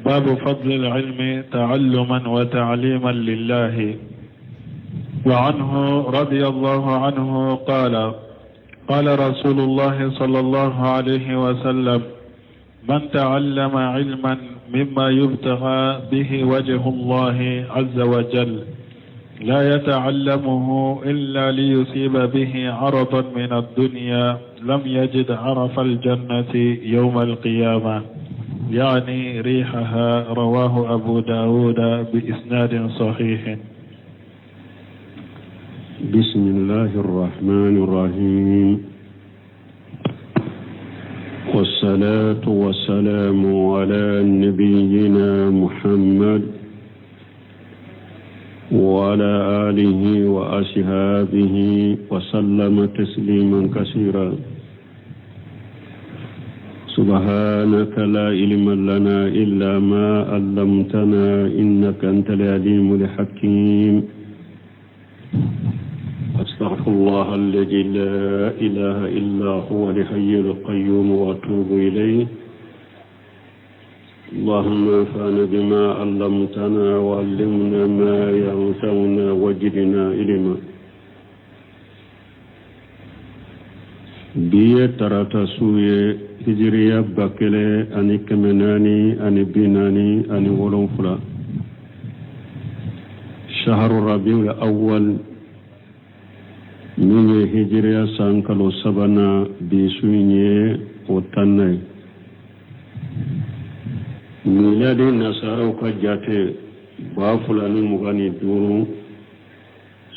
باب فضل العلم تعلما وتعليما لله. وعنه رضي الله عنه قال قال رسول الله صلى الله عليه وسلم: من تعلم علما مما يبتغى به وجه الله عز وجل لا يتعلمه إلا ليصيب به عرضا من الدنيا لم يجد عرف الجنة يوم القيامة، يعني ريحها. رواه أبو داود بإسناد صحيح. بسم الله الرحمن الرحيم، والصلاة والسلام على نبينا محمد وعلى آله وأصحابه وسلم تسليما كثيرا. سبحانك لا علم لنا إلا ما علمتنا إنك أنت العليم الحكيم. أستغفر الله الذي لا إله إلا هو الحي القيوم وأتوب إليه. اللهم انفعنا بما علمتنا وعلمنا ما ينفعنا وزدنا علما. biye tarata suye hijriya bakele ani kemenani ani binani ani wolonfula shahru rabiul awwal min hijriya sankalo sabana bi sunye otanay miladi nasara ka jate ba fulani mugani duru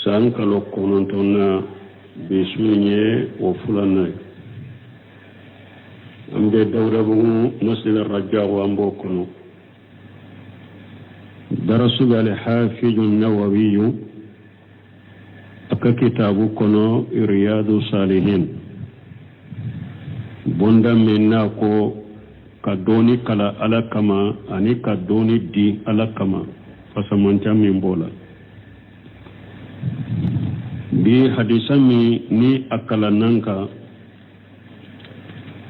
sankalo konontonna bisunye o fulanay ambe dawrabu muslim ar-rajja wa ambokono darasu al-hafiz an-nawawi aka kitabu kono riyadu salihin bonda menna ko kadoni kala alakama ani kadoni di alakama fasamanta min bola bi hadisami ni akala nanka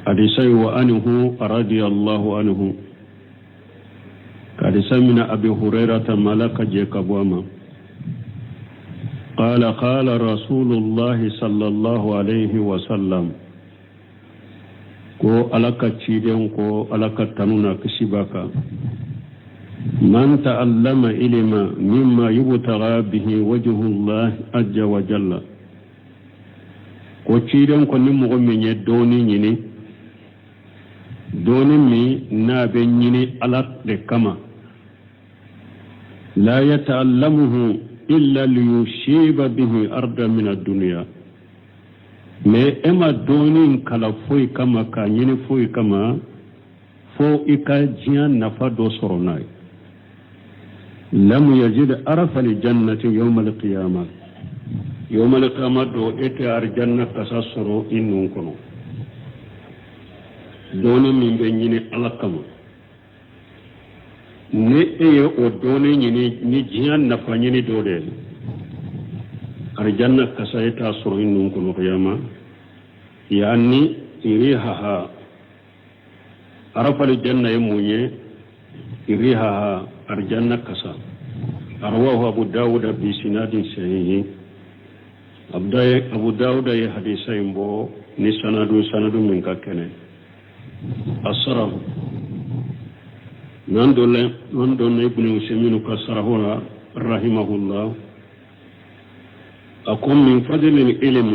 hadisai wa anhu radiyallahu anhu hadisami na abi hurairah malaka je kabwama قال قال رسول الله صلى الله عليه وسلم ko alaka ciden ko alaka tanuna kishibaka من تعلم علما مما يبتغى به وجه الله عز وجل ko ciiden ko ni mogo menye doni nyini doni mi na be nyini alat de kama la yata'allamuhu illa liyushiba bihi arda min ad-dunya me ema doni kala foi kama ka nyini foi kama fo ika jian nafa do soronai لم يجد عرف الجنة يوم القيامة يوم القيامة دو اتار جنة تسسرو إنون كنو دوني من بينيني على كما ني ايه او دوني ني جيان نفانيني دودي الجنة تسسرو إنون كنو قيامة يعني إريحها عرف الجنة يموني إريحها أرجعنا كسا أرواه أبو داود بسناد صحيح أبو داود يحدث يمبو نسند من كأنه أسره نندل ابن مسلمين كسره رحمه الله أقوم من فضل العلم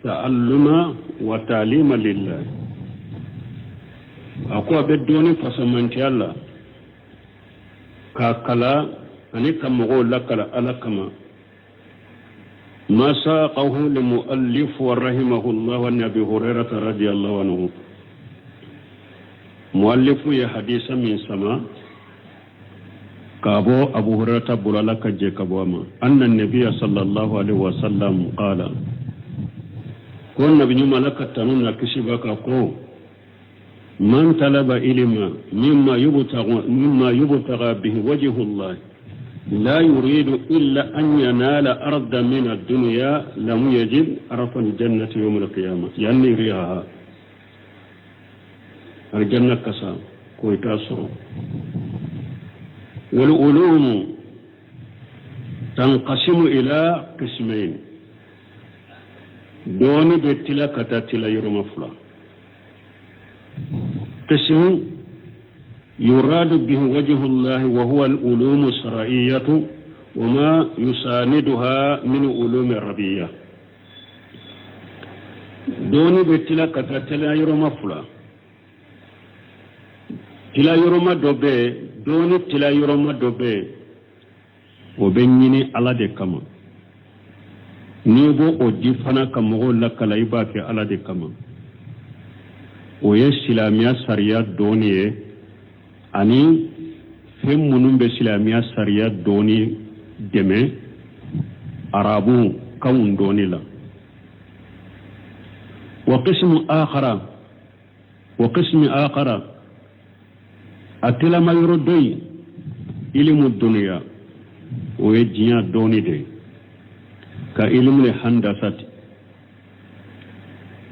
تعلم وتعليم لله أقوى بدوني فسمنتي الله كاكلا أني كمغو لكلا ألكما ما ساقه لمؤلف ورحمه الله عن أبي هريرة رضي الله عنه مؤلف يا حديث من سما كابو أبو هريرة بلالك جيكابوما أن النبي صلى الله عليه وسلم قال كون نبي ملك تنون كشبك قو من طلب علما مما يبتغى به وجه الله لا يريد إلا أن ينال أرض من الدنيا لم يجد عرف الجنة يوم القيامة يعني رياها الجنة كسا كويتاسو والعلوم تنقسم إلى قسمين دون بتلا كتاتلا يرمفلا قسم يراد به وجه الله وهو العلوم الشرعية وما يساندها من علوم الربية دون بتلا كتاتلا يرمفلا تلا يرم دوبي دون تلا يرم دوبي وبيني على دكما نيبو أجيفنا كمغول لك لايباك على دكما ويسلاميا سريا دوني أني فهم منهم بسلاميا سريا دوني دمي أرابو كون دوني لا وقسم آخر أتلا ما يردي علم الدنيا ويجيا دوني دي كعلم الهندسة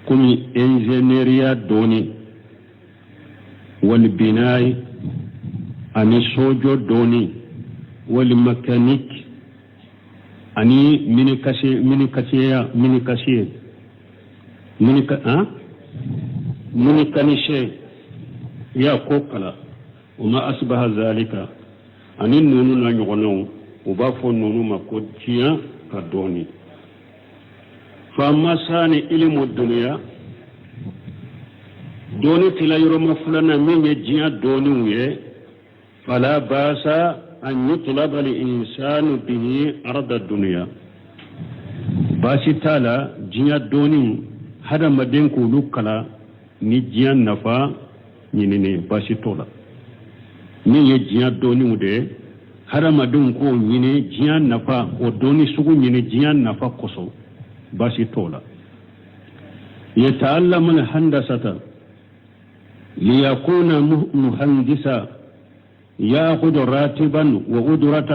كمي انجينيريا دوني والبناء أني سوجو دوني والميكانيك أني ميكانيشي يا كوكلا وما أصبح ذلك أني نونو نانيغنو وبافو نونو مكوتيا كدوني فأما ثاني علم الدنيا دوني تلا يرمى فلنا من يجيا دوني ويه فلا باس أن يطلب الإنسان به أرض الدنيا باسي تالا جيا دوني هذا مدين كولو كلا نجيا نفا نيني باسي تولا من يجيا دوني وده هذا مدين كو نيني جيا نفا ودوني سوغو نيني جيا نفا كسو باسي تولا يتعلم الهندسة ليكون مهندسا يأخذ راتبا وأجرة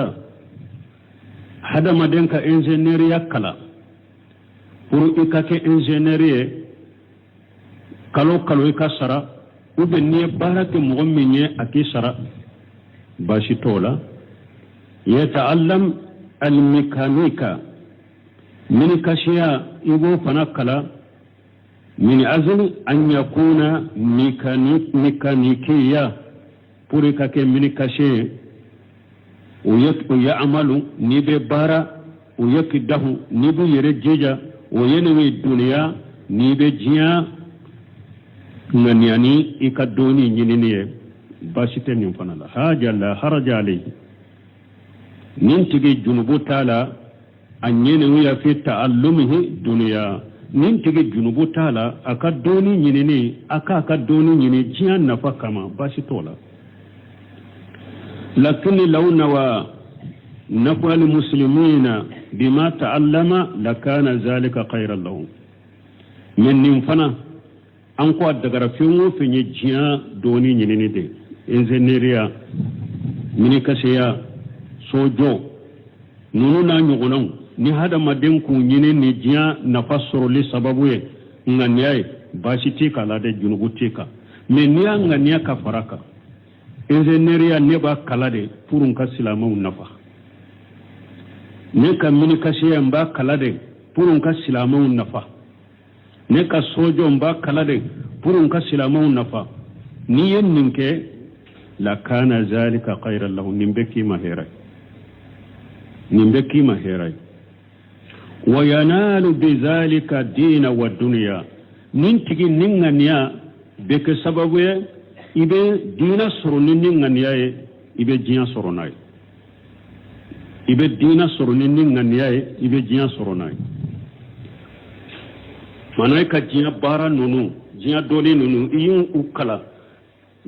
هذا ما دينك إنجينيريا كلا pour ingénierie kalo ikasara ubeni barake mu'minye akisara bashitola يتعلم الميكانيكا من كشيا إبو فنكلا من أجل أن يكون ميكانيكيا بوريكا من كشي ويعمل نيبي بارا ويكده نيبي يرجيجا وينوي الدنيا نيبي جيا نانياني إكادوني نينيني باشتين ينفنالا حاجة لا حرج عليه ننتجي جنوب تالا أن ينوي في تعلمه دنيا ننتجي جنوب تالا أكادوني نينيني أكادوني نيني جيان نفا كما باشتولا لكن لو نوى نفع المسلمين بما تعلم لكان ذلك خيرا لهم من ننفنا أنكو الدغرفيون في نجيا دوني نينيني دي إنزينيريا منيكاسيا sojo nunu na nyugunan ni hada maden ku nyine ni jiya na fasoro li sababu ye nganyai bashi tika la de junugu tika me niya nganya ka faraka engineeria ne ba kalade purun ka silamaw nafa ne ka minikasiya mba kalade purun ka silamaw nafa ne ka sojo mba kalade purun ka silamaw nafa ni yen ninke la kana zalika khayran lahu nimbeki mahira نمبكي مهيراي وينال بذلك الدين والدنيا ننتجي نغنيا بك سبب يبي دين سرون نغنيا يبي جيان سروناي يبي دين سرون نغنيا يبي جيان سروناي manay ka jiya bara nunu jiya dole nunu iyun ukala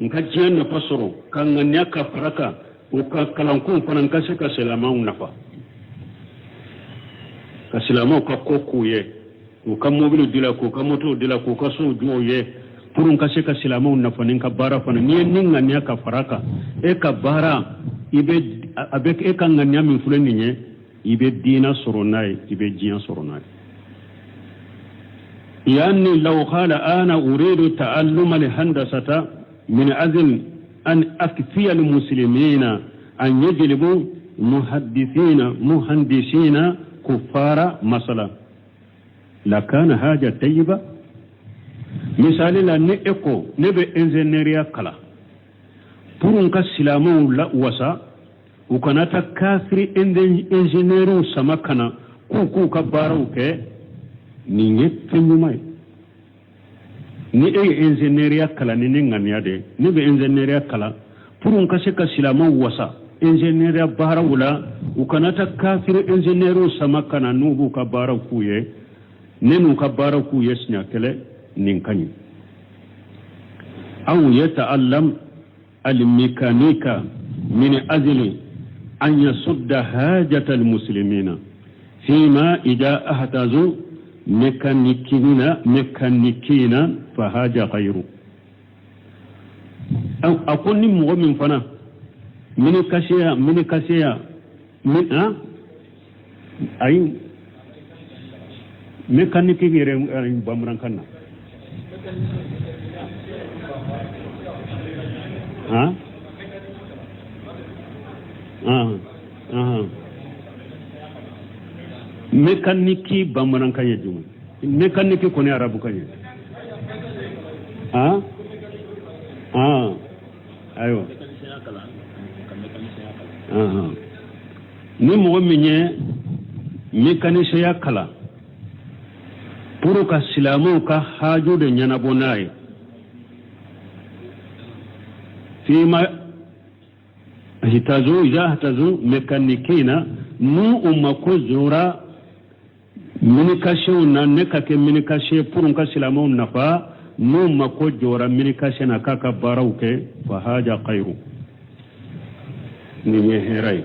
nka jiya na fasoro kan nganya ka faraka uka kalankun fanan kashe ka selama unafa ka silamo ka kokuye uka mobilu dila ko ka moto dila ko ka so joye purun ka se ka silamo na fanin ka bara fanin ni ninga nya ka faraka e ka bara ibe avec e ka nganya min fulani nye ibe dina soronai ibe jian soronai yani law qala ana uridu ta'alluma li handasata min ajl an akfiya al muslimina أن يجلبوا مهندسين كفار مثلا لكان حاجة طيبة مثال لا نيكو نبي انجينيريا كلا pour ka silamu la wasa ukanata kafiri engineeru samakana ku ka baraw ke ni ñepp ñumay ni engineeria kala ni ngania de ni be engineeria kala pour ka se ka silamu wasa engineeria barawula ukanata kafiri engineeru samakana nubu ka baraw kuye nenu ka baraw kuye snya kele nin kanyi aw yata'allam الميكانيكا من أجل أن يصد حاجة المسلمين فيما إذا أحتاجوا ميكانيكين فهاجة غيره أو أقول من فنا من كاسيا من أي ميكانيكي غير بامران كنا mécanique bamanan kanye juma mécanique kone arabu kanye ayo ni mo minye mécanicien ya kala pour ka silamu ka haju de nyana bonaye فيما إذا احتاجوا ميكانيكين نو أمكو زورا منكاشي ونانكا كمنكاشي پورنكا سلامون نفا نو مكو جورا منكاشي نكاكا باروك فهاجا خير نيهراي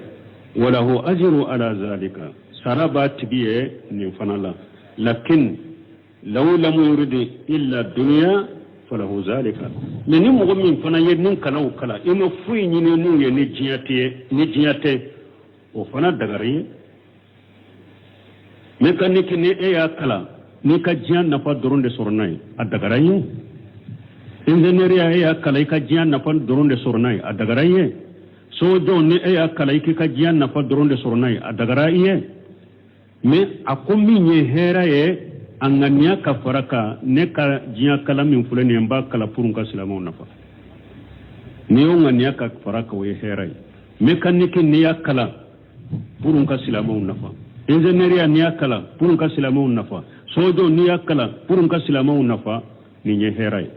وله أجر على ذلك سرابا تبيه نفنالا لكن لو لم يرد إلا الدنيا فله ذلك من مؤمن فنا ينن كلا وكلا إما فوي نينو نجياتي وفنا دغري ميكانيكي ني ايا كلا ني كجيان نفا درون دي سورناي ادغراي انجينيريا ايا كلا كجيان نفا درون دي سورناي ادغراي سو دو ني ايا كلا كجيان نفا درون دي سورناي ادغراي مي اكومي ني هيراي angania ka faraka ne ka jiya kala min fulani mba kala purun ka silamu nafa ne yo ngania ka faraka we herai mekaniki ne ya kala purun ka silamu nafa engineeria ne ya kala purun ka silamu nafa sojo ne ya kala purun ka silamu nafa ni nye herai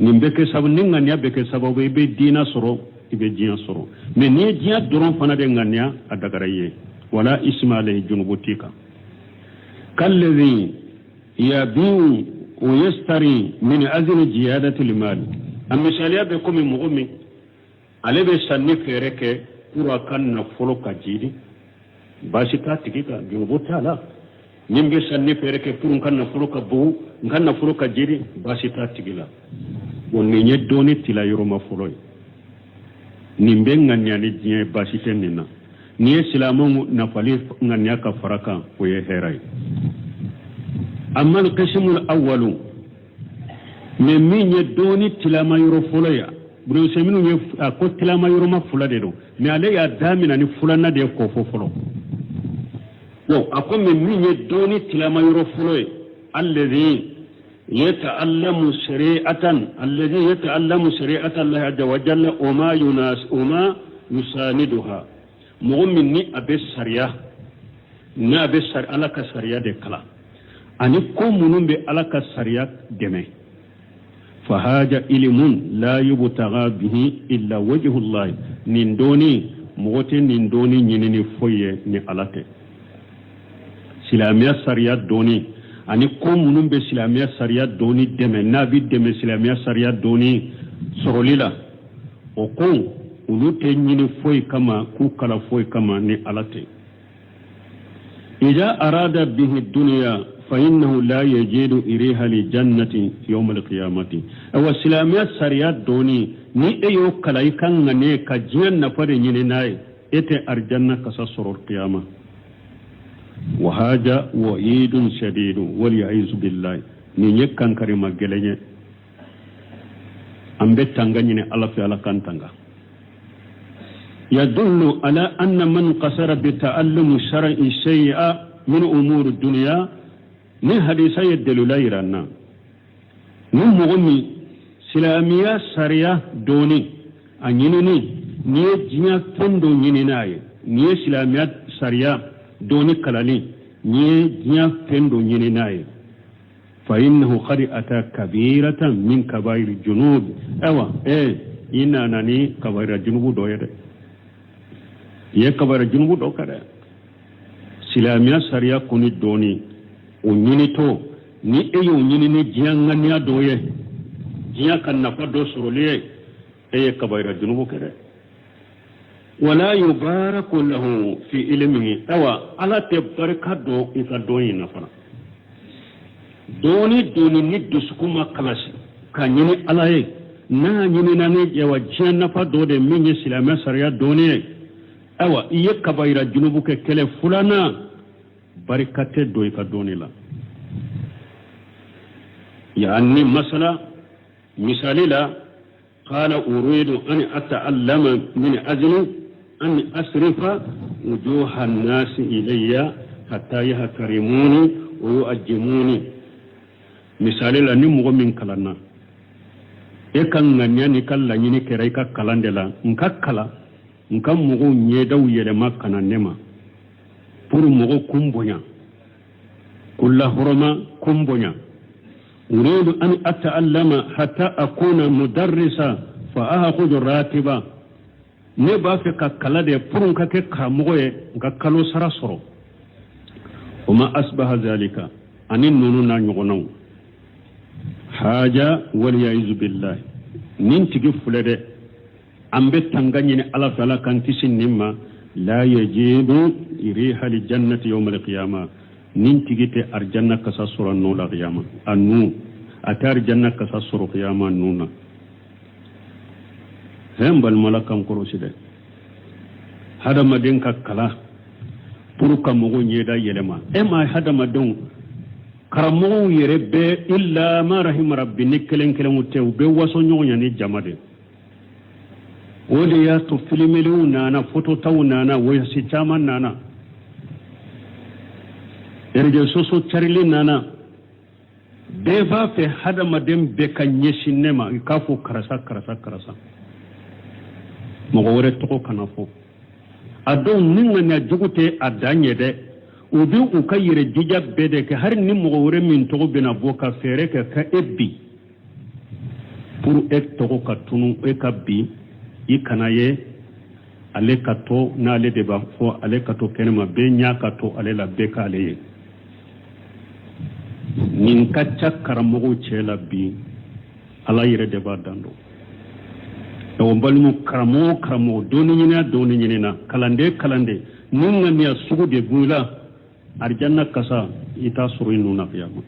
ni mbeke sabu ni ngania beke sabu be dina soro ibe jiya soro me ne jiya doron fana de ngania adagaraye wala ismaile junubutika كالذي يبيع ويستري من أجل زيادة المال أما شاليا بكم مغمي على بسنة فرق كورا كان نفلو كجيري باشكا تكيكا جنوبوتا لا نيمبي سنة فرق كورا كان نفلو كبو كان نفلو كجيري باشكا تكيلا ونيني دوني تلا يروما فلوي نيمبي nganyani jiye bashitenina niye silamu nafali nganyaka faraka kuye herai أما القسم الأول من يدوني تلاما يرو فلويا بنو سمينو يكو تلاما يرو ما فلا ديرو مي علي يدامنا ني فلانا دي كوفو فلو أكو من يدوني تلاما يرو فلويا الذي يتعلم شريعة الله عز وجل وما يساندها مؤمني أبي السرية نا أبي السرية على كسرية دي كلا ani ko munun be ala ka sariya deme fa haja ilmun la yubtaga bihi illa wajhullah nin doni mogote nin doni nyinini foye ni alate silamiya sariya doni ani ko munun be silamiya sariya doni deme nabi deme silamiya sariya doni sorolila o ko ulu te nyini foye kama ku kala foye kama ni alate ida arada bihi dunya فإنه لا يجد إليها لجنة يوم القيامة أو السلامية سريات دوني ني أيو كلايكا غني كجيان نفر ينيناي إتي أرجنة كسسر القيامة وهذا وعيد شديد والعياذ بالله ني يكن كريما جلني أمبت تانغا ني الله في الله كان تانغا يدل على أن من قصر بتعلم الشرع الشيء من أمور الدنيا من حديث يدل ليرنا من مغمي سلامية سرية دوني أنيني نيه جنيا فندو نيناي نيه سلامية سرية دوني كلالي نيه جنيا فندو نيناي فإنه قد أتى كبيرة من كبائر الجنوب إنا ناني كبائر الجنوب دوير كبائر الجنوب دوكرة سلامية سرية كوني دوني ونيني تو ni eyo nyini ni jiangania doye jia kan nafa do suroliye eye kabaira junubu kere wala yubaraku lahu fi ilmihi awa ala te barka do ika doyi nafana doni ni duskuma kalasi ka nyini alaye na nyini nani jewa jia nafa do de minye silama sariya doni awa iye kabaira junubu ke kele fulana barikate do ika doni la يعني مثلا مثالي لا قال أريد أن أتعلم من أجل أن أصرف وجوه الناس إلي حتى يحترموني ويؤجموني مثالي لا نمو من كلنا إكان نانياني كلا نيني كريكا كلاندلا نكا كلا نكا مغو نيدو يلما كنا نما pour مغو كمبونيا كل هرما كمبونيا أريد أن أتعلم حتى أكون مدرسا فأخذ راتبا نبا في كلا دي فرن كاموي كالو سراسرو وما أصبح ذلك أن النونو نيغنو حاجة واليعيذ بالله ننتجي فلده أمبت تنغنيني على فلا كانتسين نما لا يجيب ريح الجنة يوم القيامة nintigite arjanna kasa sura nula qiyama annu atar janna kasa sura qiyama nuna hembal malakan koroside hada madin ka kala puruka mugo nyeda yelema ema hada madon karamo yerebe illa ma rahim rabbi nikelen kelen wutte be waso nyonya ni jamade wodi ya to filmelu na foto tawna na woya si chama nana erge soso charili nana beba fe hada madem be kanye sinema ikafo karasa mogore to kana fo adon ninga na jugute adanye de ubi ukayire jija bede ke har ni mogore min to bena boka fere ke ka ebbi pour ek to ka tunu e ka bi ikanaye ale ka to na ale de ba fo ale ka to kenema be nya ka to ale la be ka ale nin kacca karamogo cela bi ala yire de ba dando e won balmu karamo doni nyina kalande ninga niya sugu de bula arjanna kasa ita suru nuna qiyamah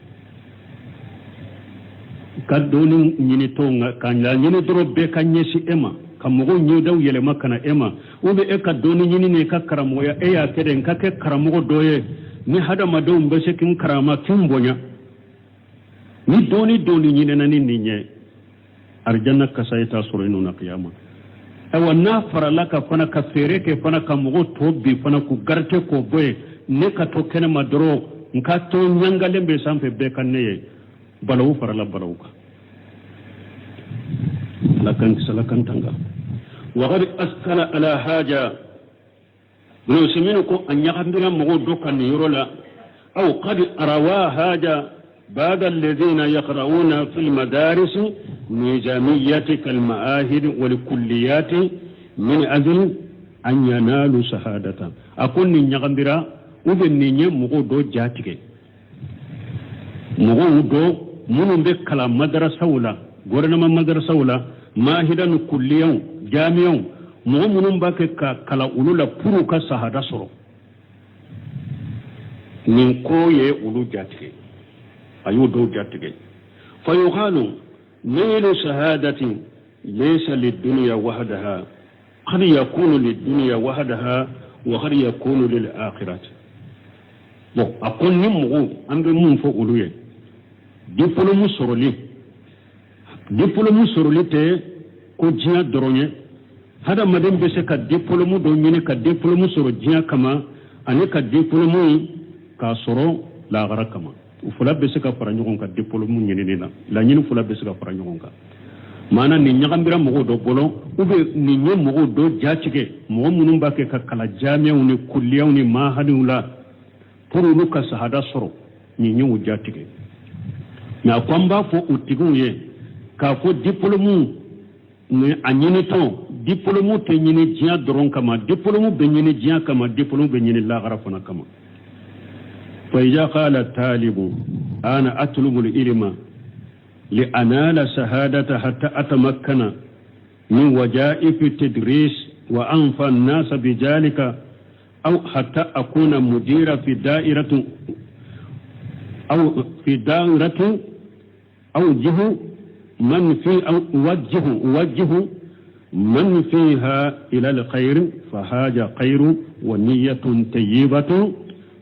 kadoni nyini to kanya nyini dro be kanye si ema kamogo nyi daw yele makana ema ube e kadoni nyini ne ka karamo ya e ya kede nkake karamogo doye ni hada madaw mbese kin karama kimbonya ni doni nyine nani ninye arjanna kasaita surinu na qiyama awa na faralaka fana ka fereke fana ka mugo tobi fana ku garte ko boye ne ka to kene madro nka to nyangale be sampe be kanne balawu farala balawuka lakan tanga wa qad askala ala haja nusiminu an yakandira mugo dokan yorola aw qad arawa haja بعض الذين يقرؤون في المدارس نظامية كالمعاهد والكليات من أجل أن ينالوا شهادة أقول نيغندرا وبنيني مغودو جاتيك مغودو منو بكلا مدرسة ولا غورنما مدرسة ولا ماهدا كليا جامعا منو بك كلا أولولا بروكا شهادة سرو نينكوي أولو جاتيك أيودو جاتك فيقال نيل شهادة ليس للدنيا وحدها قد يكون للدنيا وحدها وقد يكون للآخرة أقول نمو أنت من فوقلوه diplôme soroli te ko jiya doronye hada maden be se ka diplôme do nyine ka diplôme soro jiya kama ani ka diplôme ka soro la gara kama fula be se ka fara ɲɔgɔn ka diplôme nyine la nyine fula be se ka fara ɲɔgɔn kan mana ni ɲagambira mɔgɔ dɔ bolo ube ni ɲe mɔgɔ dɔ jatige mɔgɔ minnu b'a kɛ ka kala jamiyaw ni kulliyaw ni mahadiw la pour olu ka sahada sɔrɔ ni ɲe o jatige mais a ko an b'a fɔ o tigiw ye k'a fɔ diplôme ni a ɲinitɔ diplôme tɛ ɲini diɲɛ dɔrɔn kama diplôme bɛ ɲini diɲɛ kama diplôme bɛ ɲini lahara fana kama فإذا قال الطالب أنا أطلب العلم لأنال شهادة حتى أتمكن من وظائف التدريس وأنفع الناس بذلك أو حتى أكون مديرا في دائرة أوجه من في أو أوجه من فيها إلى الخير فهذا خير ونية طيبة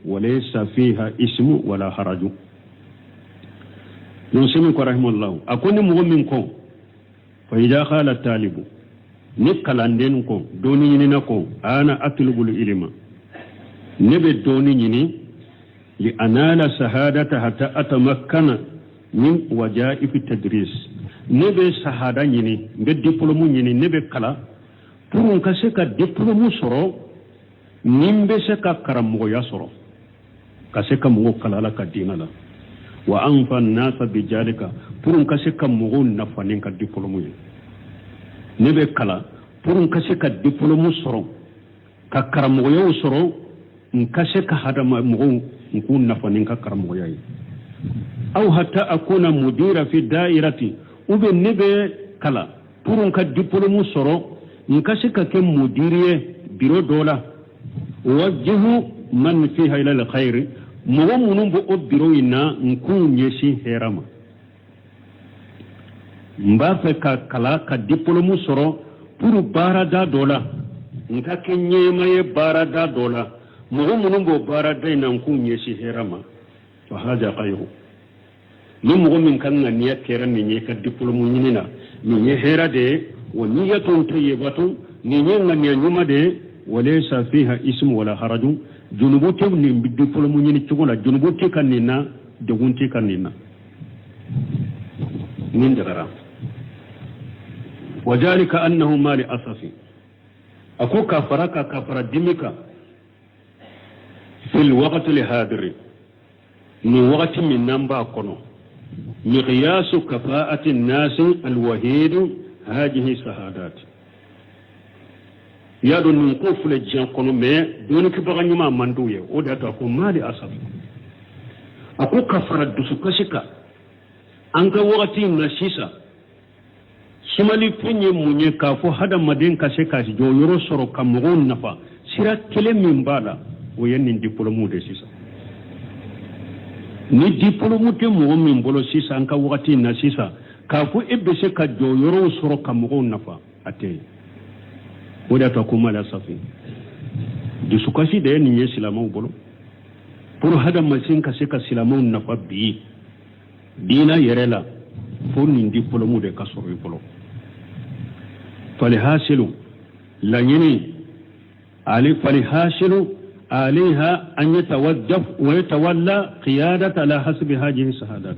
وليس فيها اسم ولا حرج. نسمعك رحمه الله أكون مؤمنكم فإذا قال الطالب نكالندينكم دوني نينكم أنا أطلب العلم نبي دوني نيني لأنال شهادة حتى أتمكن من وظائف التدريس نبي شهادة نيني نبي دبلوم نيني نبي كلا pour nkase ka diplôme sɔrɔ nin bɛ se ka karamɔgɔya sɔrɔ ka se ka mɔgɔw kalala ka diinɛ la wa anfa nasa bijalika pour nkase ka mɔgɔw nafa ni ka diplôme ye ne bɛ kala pour nkase ka diplôme sɔrɔ ka karamɔgɔyaw sɔrɔ nkase ka hadama mɔgɔw nk'u nafa ni ka karamɔgɔya ye aw hatta akuna mudira fi dairati ou bien ne bɛ kala pour nka diplôme sɔrɔ nkase ka kɛ mudiri ye biro dɔ la wajihu man fiha ila alkhair mɔgɔ minnu bɛ o biro in na nk'u ɲɛsin hɛrɛ ma n b'a fɛ ka kala ka diplôme sɔrɔ pour baarada dɔ la n ka kɛ ɲɛma ye baarada dɔ la mɔgɔ minnu b'o baarada in na nk'u ɲɛsin hɛrɛ ma fa hada khayru ni mɔgɔ min kan ka niya kɛra nin ye ka diplôme ɲini na nin ye hɛrɛ de ye wa niyatun tayyibatun nin ye ŋaniya ɲuman de ye walaysa fiha ismu wala haraju junubu tɛ nin diplôme ɲini cogo la junubu tɛ ka nin na degun tɛ ka nin na nin dagara وذلك أنه ما لأسف أكو كفر دمك في الوقت الحاضر من وقت من نمبا كنو مقياس كفاءة الناس الوحيد هذه الشهادات يادو ننقف لجان كنو مي دونك بغني ما مندوية وداتو أكو ما لأسف أكو كفر الدسوكشكا أنك وقت نشيسا sumali penye munye ka fo hada maden ka se ka jo yoro soro ka mogon nafa sira kele min bala o yenni diplôme de sisa ni diplôme te mo min bolo sisa an ka wakati na sisa ka fo ebe se ka jo yoro soro ka mogon nafa ate o da to kuma la safi de sukasi de ni islamo bolo pour hada masin ka se ka islamo nafa bi dina yerela fo ni diplôme de ka soro bolo فالحاصل عليها أن يتوظف ويتولى قيادة على حسب هذه الشهادات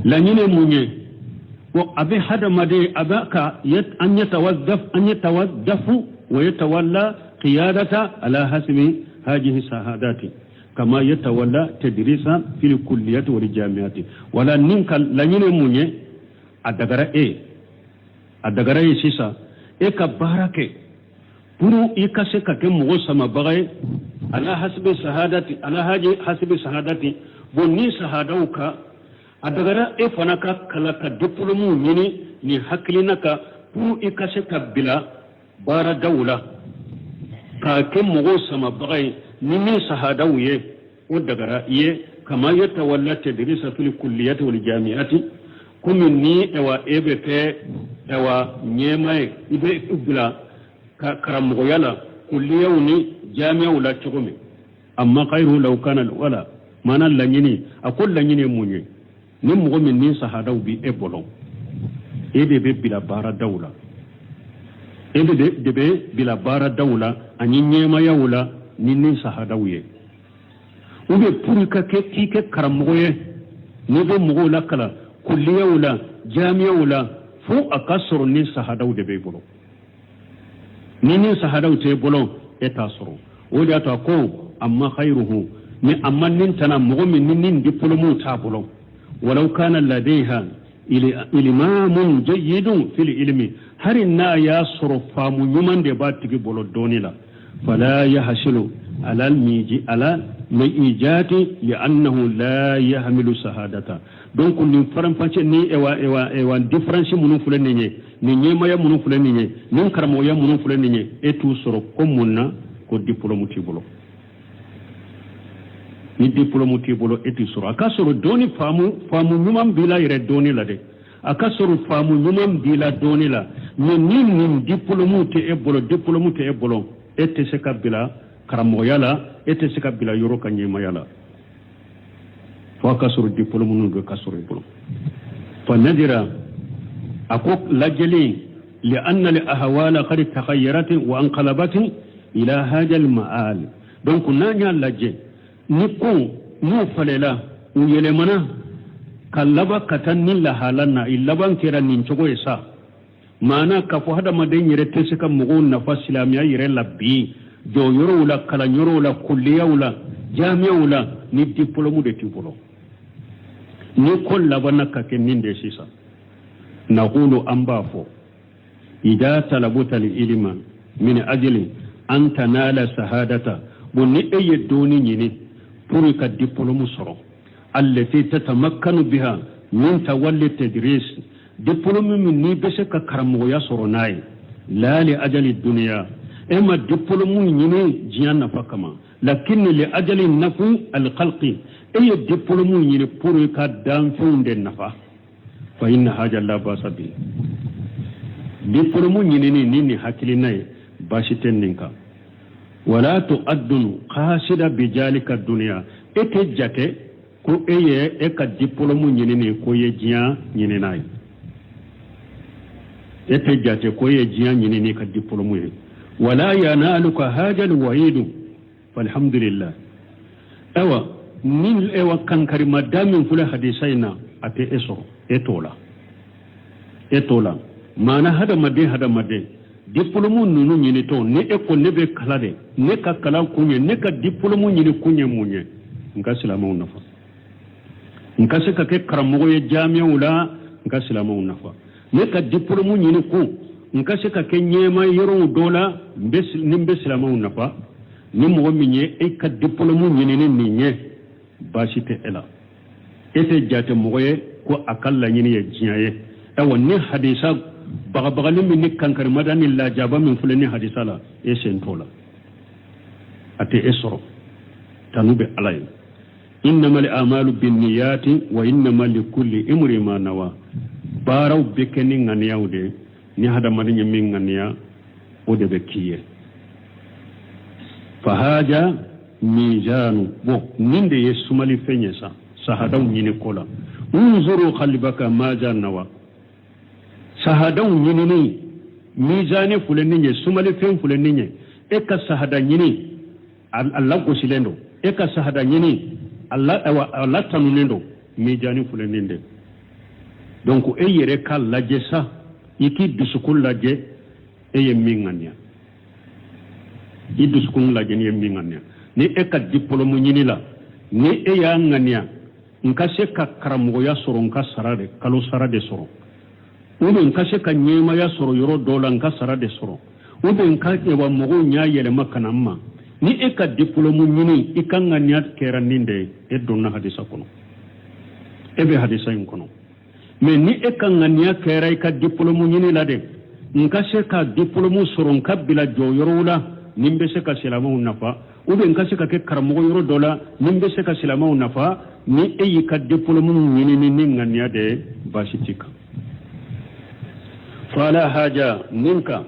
لن ينمي وأبي هذا مدي أباك أن يتوظف ويتولى قيادة على حسب هذه الشهادات كما يتولى تدريسا في الكليات والجامعات ولا ننك لن ينمي adagara yi sisa e ka baara kɛ pour i ka se ka kɛ mɔgɔ samabaga ye ala hasibe sahadati bon ni sahadaw ka adagara e fana ka kala ka diplôme ɲini ni hakilina ka pour i ka se ka bila baara daw la ka kɛ mɔgɔ samabaga ye ni min sahadaw ye o dagara ye kama yatawalla tadrisa fil kulliyati wal jami'ati komi ni ewa ebe kɛ ewa nyemaye ibe ubla karamɔgɔya la kulliyaw ni jami'aw la cogo min amma khairu law kana wala mana laɲini a ko laɲini mun ye ni mɔgɔ min ni sahadaw bi e bolo e de bɛ bila baara daw la ebe de be bila bara dawla ani nyema yawla ninni sahadawiye ube purika ke tike karamoye ni be mugo la kala kulliya wala jami'a wala fu akasoro ni sahadaw de be bolo ninni sahadaw te bolo etasoro wodi ata ko amma khairuhu ni amma nin tana mugo min ninni diplomu ta bolo walau kana ladayha ilimamun jayyidun fil ilmi har na ya soro famu nyuman de ba tigi bolo donila fala yahsulu ala almiji ala mai ijati li'annahu la yahmilu sahadata donc ni faram fanche ni ewa difference munu fulani ni nyema ya munu fulani ni karamo ya munu fulani etu soro komuna ko diplôme tibolo ni diplôme tibolo etu soro akasoro doni famu nyumam bila ire doni la de akasoro famu nyumam bila doni la ni diplôme te ebolo ete se kabila karamo yala ete se kabila yoro kanyema yala fo kasoro diplôme nu do kasoro bolo fa nadira akok lajali li anna al ahwala qad taghayyarat wa anqalabat ila hada al ma'al donc nanya laje ni ko no falela u yele mana kallaba katan ni la halanna illaban kira nin chogo esa mana ka fo hada maden yere tese kam mugo na fa islamiya yere labbi jo yoro wala kala yoro wala kulliya wala jami'a wala ni diplôme de tibolo ni kolla bana ka kenin de sisa naqulu ambafo idha talabuta ilma min ajli an tanala sahadata bonni eyedoni nyini pour ka diplôme soro allati tatamakkanu biha min tawalli tadris diplôme min ni bese ka karamo ya soro nay la li ajali dunya ema diplôme nyini jiana fakama lakin li ajali nafu al khalqi eye diplôme nyini pour ka danfunde nafa fa inna haja la basabi diplôme nyini ni hakilinaye bashiten ninka wala tu'addun qasida bijalika dunya ete jate ko eye e ka diplôme nyini ko ye jiya nyini nay ete jate ko ye jiya nyini ka diplôme ye wala yanaluka haja alwa'id falhamdulillah awa min ewa kankari madamin fula hadisaina ate eso etola mana hada made diplôme nunu nyini to ne eko ne be kala de ne ka kala kunye ne ka diplôme nyini kunye munye nka silama unafa nka se ka ke karamogo ye jami'a wala nka silama unafa ne ka diplôme nyini ku nka se ka ke nyema yoro dola nimbe silama unafa ni mo minye e ka diplôme nyini ni nye basite ela ete jate moye ko akalla nyini ye jiyaye ewa ni hadisa bagabagali min ni kankar madani la jaba min fulani hadisa la e sentola ate esoro tanube alay innama al a'malu binniyati wa innama likulli imri ma nawa baraw bekeni nganiyawde ni hada madani min nganiya o de bekiye fahaja mizanu bo ninde yesumali fenyesa sahadaw nyini kola unzuru qalbaka ma janawa sahadaw nyini mizane fulani nye sumali fen fulani nye eka sahada nyini Allah ko silendo eka sahada nyini Allah tanunendo mizane fulani nde donc eyere kal laje sa iki bisukul laje eye mingania idusukul laje ni mingania ni eka diplôme nyini la ni eya ngania nka se ka karamogo ya soro nka sarade kalo sarade soro ube nka se ka nyema ya soro yoro dola nka sarade soro ube nka ewa mogo nya yele makana ma ni eka diplôme nyini ikanga nya kera ninde e donna hadisa kono ebe hadisa yin kono me ni eka ngania kera eka diplôme nyini la de nka se ka diplôme soro nka bila jo yoro la nimbe se ka silama unafa ube nka se ka ke karamogo yoro dola nimbe se ka silama unafa ni eyi ka diplôme nyini ni ngania de bashitika fala haja minka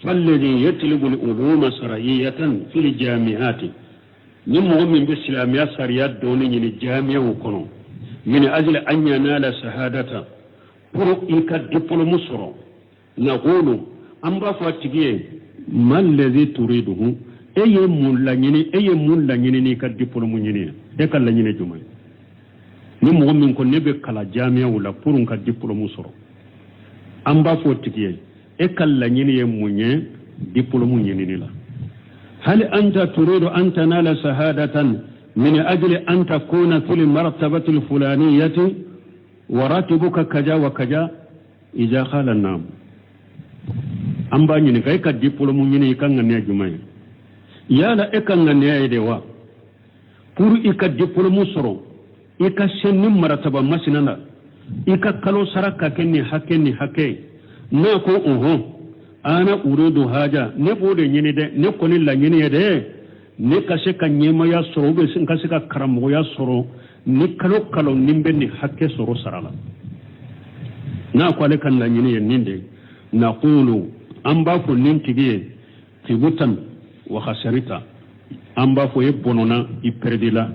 falladhi yatlubu al-ulum sariyatan fil jami'ati ni mu'min bi islamiyya sariyat doni ni jami'a kono min ajli an yanala shahadata pour ika diplôme soro naqulu amba fo tigiye mal ladhi turiduhu eye mulla nyini ni ka diplôme nyini e kala nyini jumay ni mo min ko nebe kala jamia wala pour ka diplôme soro amba fo tigiye e kala nyini ye munye diplôme nyini ni la hal anta turidu an tanala shahadatan min ajli an takuna fil martabati al fulaniyati wa ratibuka kaja wa kaja ija khala nam amba nyini kay ka diplôme nyini kan ngane jumay yala e kan ngane ayde wa pour ika diplôme soro ika senni marataba masinana ika kalo saraka kenni hakke na ko ana uridu haja ne bode nyini de ne koni la nyini de ne kase ka nyema ya soro be sin kase ka karamo ya soro ni kalo nimbe ni hakke soro sarala na ko ale kan la nyini ye ninde naqulu amba ko nintige tibutan wa khasarita amba fo e bonona i perdila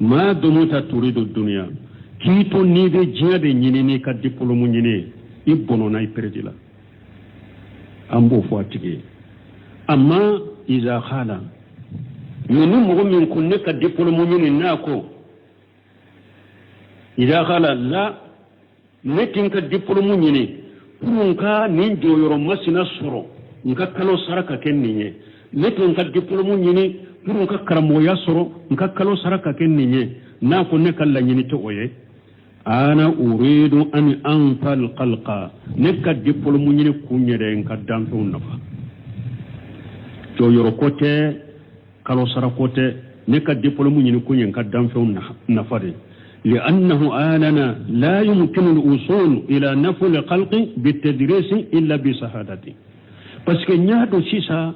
ma dumuta turidu dunya kito ni de jiade nyini ni ka diplôme nyini i bonona i perdila ambo fo atige amma iza khala yoni mo min kunne ka diplôme nyini nako iza khala la netin ka diplôme nyini kunka nin joyoro masina soro nka kalo saraka kenniye netin ka diplôme nyini pour ka karamo ya soro nka kalo saraka kenniye na ko ne kala nyini to oye ana uridu an anfal qalqa ne ka diplôme nyini kunyere nka danto nafa to yoro kote kalo sarakote ne ka diplôme nyini kunye nka danto nafa de لأنه آلنا لا يمكن الوصول إلى نفع الخلق بالتدريس إلا بشهادته parce que nyaado sisa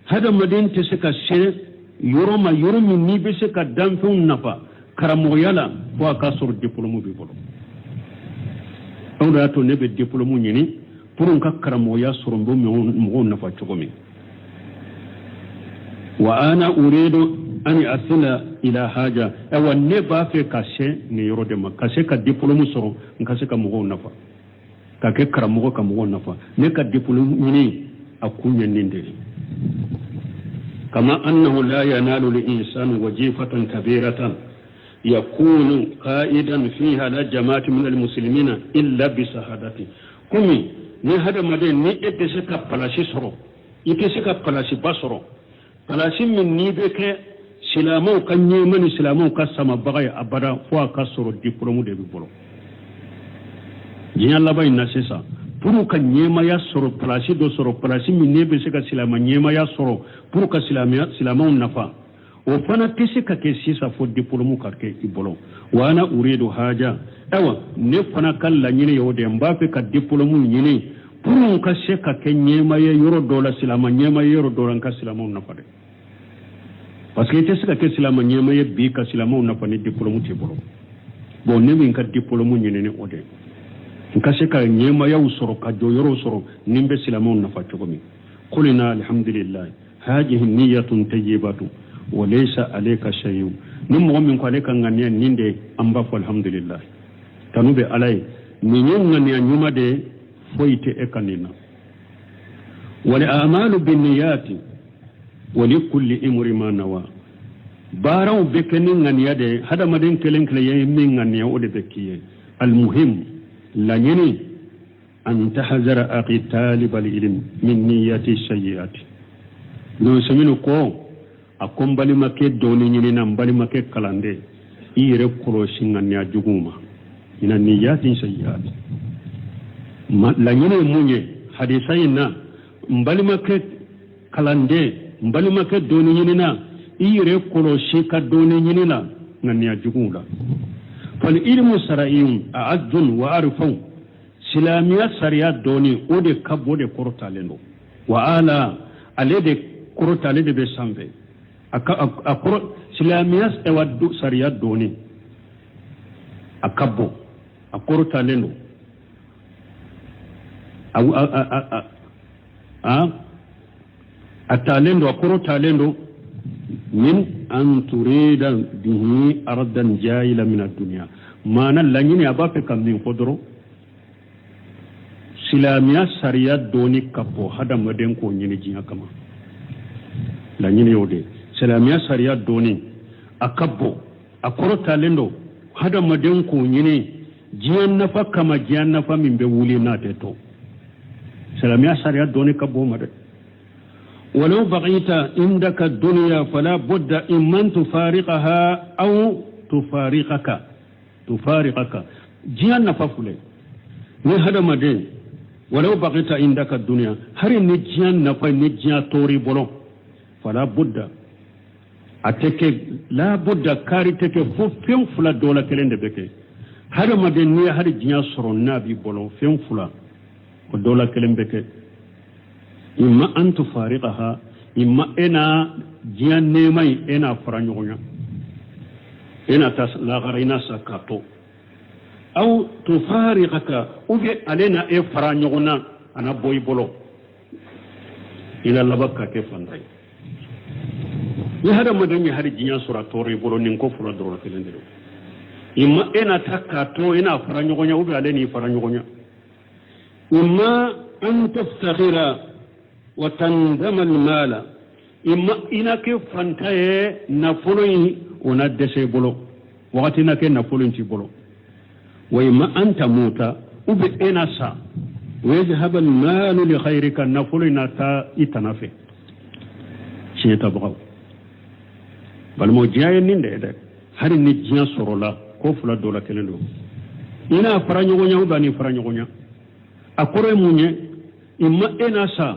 hada maden te seka se yoroma yoromi ni be seka danfun nafa karamo yala wa kasur diplôme bi bolo on da to nebe diplôme nyini pour on ka karamo ya surumbo mo nafa chogomi wa ana uridu ani asila ila haja ewa ne ba fe kashe ni yoro de ma kashe ka diplôme soro nkase ka mo nafa ka ke karamo ka mo nafa ne ka diplôme ni akunya nindiri kama annahu la yanalu li insani wajifatan kabiratan yakunu qa'idan fiha la jama'ati min almuslimina illa bi shahadati kumi ne hada made ni ette se ka palashi soro ite se ka palashi basoro palashi min ni be ke silamo kan nyemani silamo ka sama bagay abada fo ka soro diplôme de bi bolo jinya labai na sesa pour ka nyema ya soro place do soro place min ne be se ka silama nyema ya soro pour ka silama nafa o fana tese ka ke sisa fo diplôme ka ke ibolo wana uridu haja awa ne fana kala nyine yode mbape ka diplôme nyine pour ka se ka ke nyema ya yoro dola silama nyema yoro dola ka silama nafa de parce que tese ka ke silama nyema ya bi ka silama nafa ni diplôme te bolo bon ne min ka diplôme nyine ne ode nkase ka nyema ya usoro ka joyoro usoro nimbe silamon nafa chogomi qulina alhamdulillah hadhihi niyyatun tayyibatu wa laysa alayka shay'un nim mu'min ko alayka ngania ninde amba ko alhamdulillah tanube alay ni ngania nyuma de foite e kanina wal a'malu binniyati wa likulli imri ma nawa baraw bekeni ngania de hada maden kelen kele yemin ngania o de bekiye almuhim la nyini an tahzara aqi talib al-ilm min niyyati sayyiati no semino ko akombali make doni nyini na mbali make kalande ire kuro singanya juguma ina niyyati sayyiati la nyini munye hadisayina mbali make kalande mbali make doni nyini na ire kuro shika doni nyini na nganya jugula فالعلم سرائي أعز وأعرف سلامية سريات دوني ودي كب ودي كورتالينو وآلا علي دي كورتالي بسامبي سلامية اودو سريات دوني أكبو أكورتالينو أتالينو أكورتالينو من أن تريد به أردا جايلا من الدنيا ما نلني أباك كم من قدره silamiya sariya doni kapo hada maden ko nyini jinya kama la nyini yode silamiya sariya doni akabo akoro talendo hada maden ko nyini jiyan nafa kama jiyan nafa min be wuli na teto silamiya sariya doni kabo made ولو بقيت عندك الدنيا فلا بد إما تفارقها أو تفارقك جيان نفافله هذا مدين ولو بقيت عندك الدنيا هل نجيان نفا نجيان توري بلو فلا بد أتك لا بد كاري تك فين فلا دولة كلين دبك هذا مدين نيا هذا جيان سرنا بي بلو فين فلا ودولة كلين بك إما أن تفارقها إما أنا جيان نيماي أنا فرانيونا أنا تسلاغرينا سكاتو أو تفارقك أوجي علينا إيه فرانيونا أنا بوي بولو إلى لبكا كيف أنتي يهذا مدني هذه جيان سورة توري بولو نينكو فرا دورا كلندرو إما أنا تكاتو أنا فرانيونا أوجي علينا فرانيونا إما أن تفتخر وتندم المال إما إنك فانتاي نفلوي وندسي بلو وقتنا كي نفلوي بلو وإما أنت موتا وبئنا سا ويذهب المال لخيرك نفلوي نتا إتنافي شيء تبغو بل موجاي نين هل نجيان سرولا كوفلا دولا كلندو إنا فرانيغونيا وباني فرانيغونيا أكوري موني إما إنا سا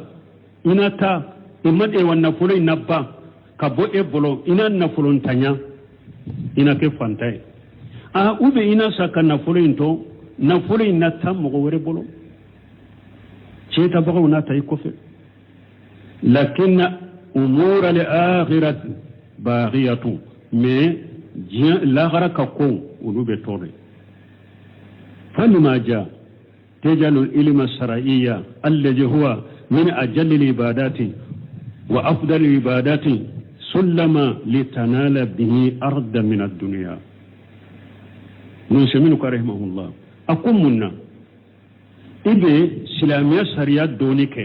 ina ta imade wannan fulo ina ba ka bo e bolo ina na fulo ntanya ina ke fantai ube ina saka na fulo into na fulo ina ta mo wore bolo ce ta bago na ta ikofe lakin umur al-akhirah baghiyatu me la gharaka ko ulube tore فلما جاء تجعل العلم الشرعية الذي هو من أجل العبادات وأفضل العبادات سلما لتنال به أرض من الدنيا نسمينك رحمه الله أقوم منا إذا سلامية سريات دونك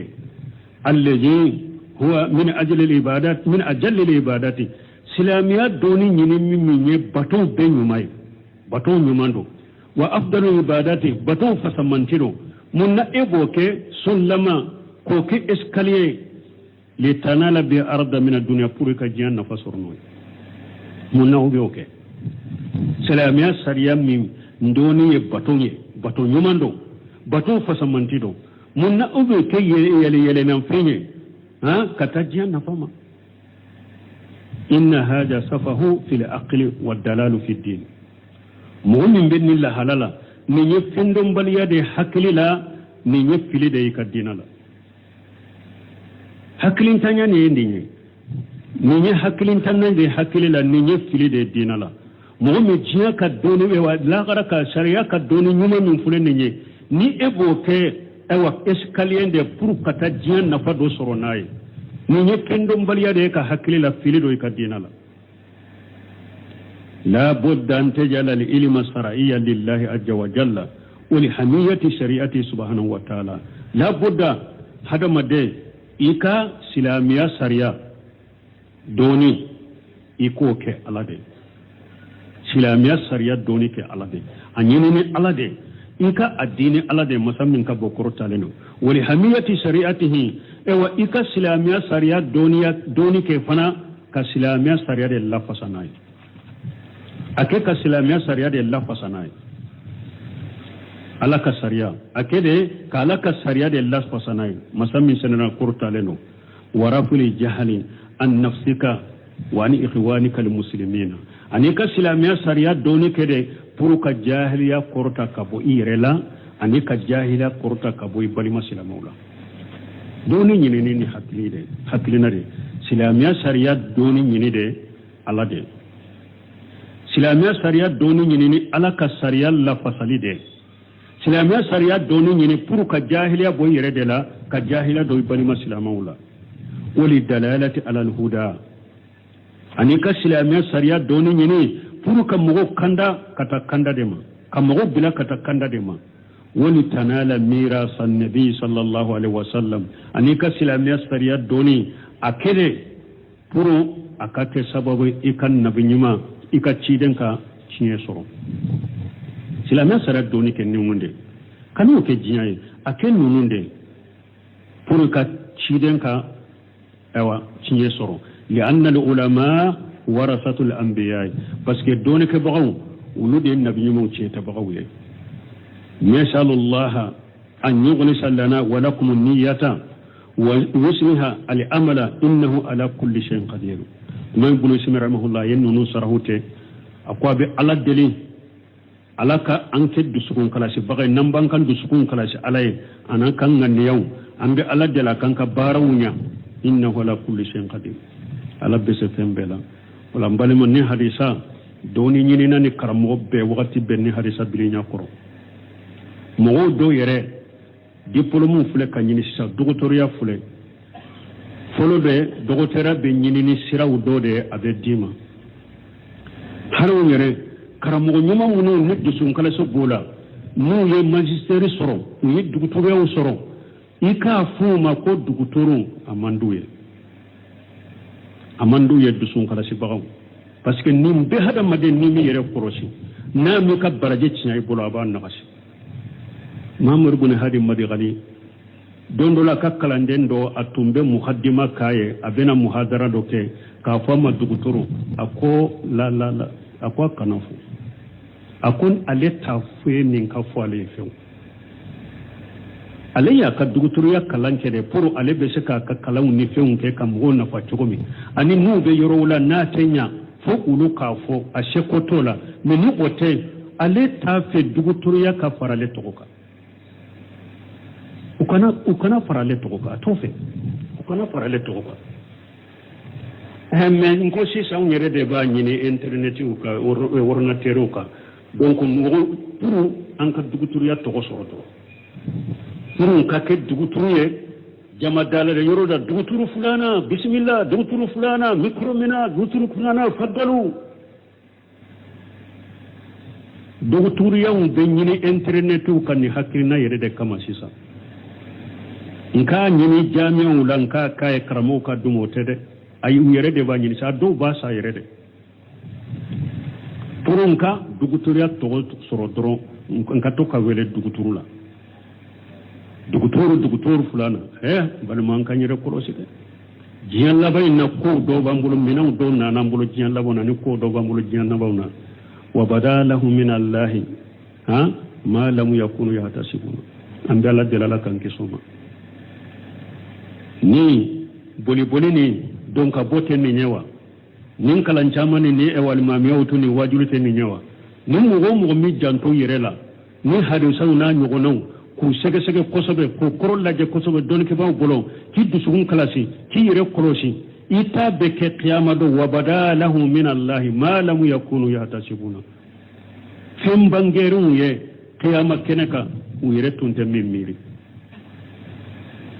الذي هو من أجل العبادات من أجل العبادات سلامية دوني من بطو بين يومي بطو يوماندو وأفضل العبادات بطو فسمانتينو منا إبوك سلما كوكي اسكاليه لتنال بأرض من الدنيا بورك جيان نفسرنوي منه بيوكي سلاميا سريا من دوني باتون يماندو باتون فسمانتيدو منه بيوكي يلي ننفيني كتجيان نفما إن هذا سفه في العقل والدلال في الدين مؤمن بإذن الله حلالا نيفندم باليد حكلي لا نيفلي ديك الدين لا hakkilintanya ne yendinye ninye hakkilintanya de hakkilila ninye fili de dinala mo me jiya ka doni we wa lagara ka sharia ka doni nyuma min fule ninye ni eboke ewa escalier de pour kata jiya na fa do soro nayi ninye kendo mbaliya de ka hakkilila fili do ka dinala la budda an tajala al ilma shar'iyya lillahi azza wa jalla wa li hamiyati shari'ati subhanahu wa ta'ala la budda hada made ika silamiya sariya doni iko ke alade silamiya sariya doni ke alade anyini ni alade ika addini alade musammin ka bokoro taleno wali hamiyati shari'atihi ewa ika silamiya sariya doni ke fana ka silamiya sariya de lafasanai ake ka silamiya sariya de lafasanai alaka sariya akede ka alaka sariya de las pasanai masammin sanana kurtaleno warafuli jahali an nafsika wa an ikhwanika almuslimina anika silamiya sariya doni kede puruka jahiliya korta kabo irela anika jahiliya korta kabo ibalima silamawla doni nyini ni hakilina de silamiya sariya doni nyini de alade silamiya sariya doni nyini ni alaka sariya la fasali de silamiya sariya doni nyini pour ka jahiliya boy yere de la ka jahiliya do balima silamawla wali dalalati ala alhuda anika silamiya sariya doni nyini pour ka mogo kanda kata kanda de ma ka mogo bila kata kanda de ma ولتنال ميراث النبي صلى الله عليه وسلم أنك سلام يسري الدوني أكله برو أكاك سبب إكان نبي نما إكا تشيدنك تشيني سلام يسري الدوني كنيومون دي كانوا كجياي أكل نونون دي برو إكا تشيدنك أوا تشيني لأن العلماء ورثة الأنبياء بس كدوني كبغو ولود النبي نما تشيتبغو نسأل الله أن يغلس لنا ولكم النية ويسمها الأمل إنه على كل شيء قدير ما يقول اسم رحمه الله ينو سرهوته أقوى على الدليل على كأنك دسكون كلاس بغي نمبان كان دسكون كلاس عليه أنا كان اليوم أم على الدليل كان كبارونيا إنه على كل شيء قدير على بسفين بلا ولا مبالي من حديثا دوني نينا نكرمو بوقت بني حديثا بلينا كرو mɔgɔw dɔw yɛrɛ diplôme filɛ ka ɲini sisan dɔgɔtɔrɔya filɛ fɔlɔ bɛ dɔgɔtɔrɔya bɛ ɲini ni siraw dɔw de a bɛ d'i ma hali o yɛrɛ karamɔgɔ ɲuman minnu ni dusukalaso b'o la n'u ye magistère sɔrɔ u ye dugutɔrɔyaw sɔrɔ i k'a fɔ u ma ko dugutɔrɔ a man d'u ye dusukalasibagaw parce que nin bɛɛ hadamaden n'i m'i yɛrɛ kɔlɔsi n'a m'i ka baraji tiɲɛ i bolo a b'a nagasi Muhammad ibn Hadi Madigali don dɔ la ka kalanden dɔ a tun bɛ muhaddima k'a ye a bɛna muhadara dɔ kɛ k'a fɔ a ma dugutɔrɔ a ko a ko a kana fɔ a ko ale t'a fɔ ye nin ka fɔ ale ye fɛnw ale y'a ka dugutɔrɔya kalan kɛ dɛ pour ale bɛ se k'a ka kalanw ni fɛnw kɛ ka mɔgɔw nafa cogo min ani n'u bɛ yɔrɔw la n'a tɛ ɲa fo olu k'a fɔ a seko t'o la mais ni o tɛ ale t'a fɛ dugutɔrɔya ka fara ale tɔgɔ kan u kana fara ale tɔgɔ kan a t'o fɛ u kana fara ale tɔgɔ kan mais n ko sisan anw yɛrɛ de b'a ɲini internetiw kan ordinatɛrw kan donc mɔgɔ pour an ka dugutɔrɔya tɔgɔ sɔrɔ dɔrɔn pour ka kɛ dugutɔrɔ ye jama dalare yɔrɔ da dugutɔrɔ fulana bisimila dugutɔrɔ fulana micro mina dugutɔrɔ fulana fadalu dugutɔrɔyaw bɛ ɲini internetiw kan ni hakilina yɛrɛ de kama sisan nka ɲini jamiɛw la nka k'a ye karamɔgɔw ka dum o tɛ dɛ ayi u yɛrɛ de b'a ɲini sa dɔw b'a sa yɛrɛ dɛ pour nka dugutɔrɔya tɔgɔ sɔrɔ dɔrɔn nka to ka wele dugutɔrɔ la dugutɔrɔ fulana balima an ka n yɛrɛ kɔlɔsi dɛ diɲɛ laban in na kow dɔw b'an bolo minɛnw dɔw nana an bolo diɲɛ laban na ni kow dɔw b'an bolo diɲɛ labanw na wa bada lahum min allahi ma lam yakunu yahtasibun an bɛ ala deli ala kan kisi o ma ni boli ni don ka bɔ tɛ nin ɲɛ wa nin kalan caman ni walimamiyaw to ni wajulu tɛ nin ɲɛ wa ni mɔgɔ o mɔgɔ min janto yɛrɛ la ni hadisaw n'a ɲɔgɔnnaw k'u sɛgɛsɛgɛ kosɛbɛ k'u kɔrɔ lajɛ kosɛbɛ dɔnnikɛbaaw bolo k'i dusukun kalasi k'i yɛrɛ kɔlɔsi i t'a bɛ kɛ kiyama don wabada lahum min allahi ma lam yakunu yahtasibuna fɛn bangɛriw ye kiyama kɛnɛ kan u yɛrɛ tun tɛ min miiri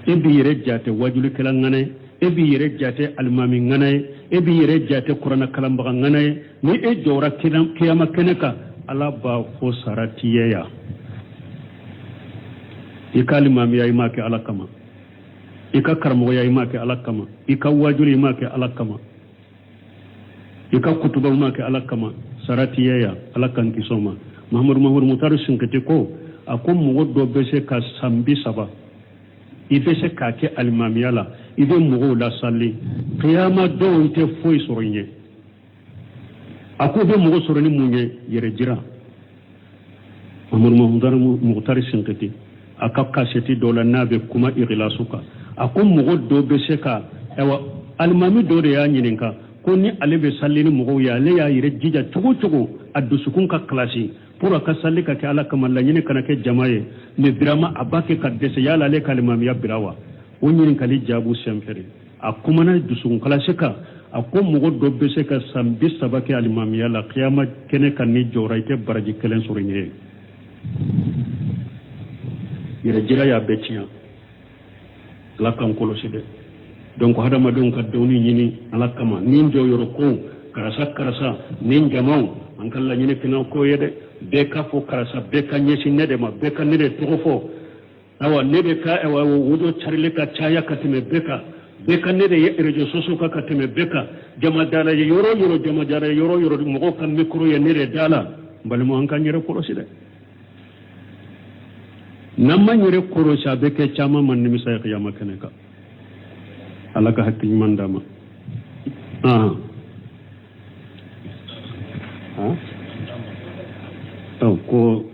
e b'i yɛrɛ jate wajulikɛla ŋana ye e b'i yɛrɛ jate alimami ŋana ye e b'i yɛrɛ jate kuranɛ kalanbaga ŋana ye ni e jɔra kiyama kɛnɛ kan ala b'a fɔ sara t'i ye yan i ka alimamiya i m'a kɛ ala kama i ka karamɔgɔya i m'a kɛ ala kama i ka wajuli i m'a kɛ ala kama i ka kutubaw m'a kɛ ala kama sara t'i ye yan ala kan kisi o ma Muhammadu Mutaru Sinkiti ko a ko mɔgɔ dɔ bɛ se ka san 30 i bɛ se k'a kɛ alimamiya la i bɛ mɔgɔw lasali kiyama dɔw i tɛ foyi sɔrɔ i ɲɛ a ko bɛ mɔgɔ sɔrɔ ni mun ye yɛrɛ jira Muhammadu Mutaru Sinkiti a ka kasɛti dɔ la n'a bɛ kuma Ikhlasu kan a ko mɔgɔ dɔ bɛ se ka alimami dɔ de y'a ɲininka ko ni ale bɛ sali ni mɔgɔw ye ale y'a yɛrɛ jija cogo cogo a dusukun ka kilasi pour a ka sali ka kɛ ala kama laɲini kana kɛ jama ye mais birama a b'a kɛ ka dɛsɛ yala ale ka alimamiya bira wa o ɲininkali jaabu sɛnfɛre a kumana dusukun kilasi kan a ko mɔgɔ dɔ bɛ se ka san 30 kɛ alimamiya la kiyama kɛnɛ kan ni jɔra i tɛ baraji kelen sɔrɔ ɲɛ ye yɛrɛ jira y'a bɛɛ tiɲɛ ala k'an kɔlɔsi dɛ donc hadamadenw ka dɔnni ɲini ala kama ni jɔyɔrɔ ko karasa nin jamaw an kan laɲini kina ko ye de bɛɛ ka fo karisa bɛɛ ka ɲɛsin ne de ma bɛɛ ka ne de tɔgɔ fɔ awa ne de ka wudo carili ka caya ka tɛmɛ bɛɛ kan bɛɛ ka ne de ye réseaux sociaux kan ka tɛmɛ bɛɛ kan jamadala ye yɔrɔ yɔrɔ jamadala ye yɔrɔ yɔrɔ mɔgɔw ka micro ye ne de da la n balima an k'an yɛrɛ kɔlɔsi dɛ n'an m'an yɛrɛ kɔlɔsi a bɛ kɛ caman ma nimisa ye kiyama kɛnɛ kan ala ka hakili ɲuman d'a ma ko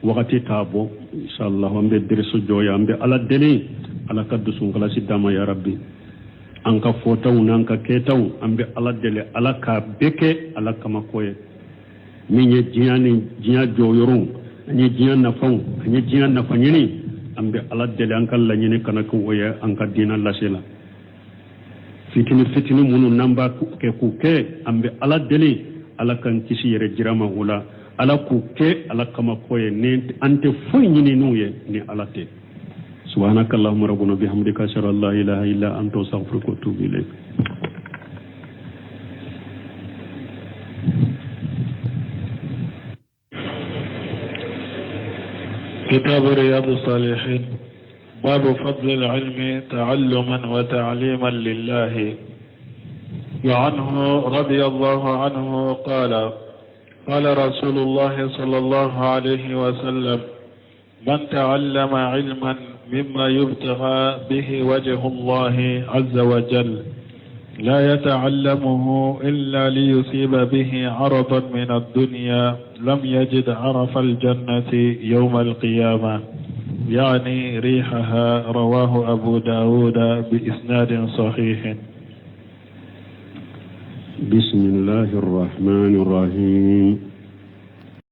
wakati t'a bɔ inshallah an bɛ deriso jɔya an bɛ ala deli ala ka dusunkalasi d'a ma ya rabbi an ka fɔtaw n'an ka kɛtaw an bɛ ala deli ala k'a bɛɛ kɛ ala kama ko ye min ye diɲɛ ni diɲɛ jɔyɔrɔw an ye diɲɛ nafanw an ye diɲɛ nafa ɲini an bɛ ala deli an ka laɲini kana kɛ o ye an ka diinɛ lase la fitini fitini minnu n'an b'a kɛ k'u kɛ an bɛ ala deli ala k'an kisi yɛrɛ jira ma o la ala k'u kɛ ala kama ko ye ni an tɛ foyi ɲini n'u ye ni ala tɛ subhanaka allahumma rabbana bihamdika ashhadu an la ilaha illa anta astaghfiruka wa atubu ilayk كتاب رياض الصالحين باب فضل العلم تعلما وتعليما لله وعنه رضي الله عنه قال قال رسول الله صلى الله عليه وسلم من تعلم علما مما يبتغى به وجه الله عز وجل لا يتعلمه إلا ليصيب به عرضا من الدنيا لم يجد عرف الجنة يوم القيامة يعني ريحها رواه أبو داود بإسناد صحيح بسم الله الرحمن الرحيم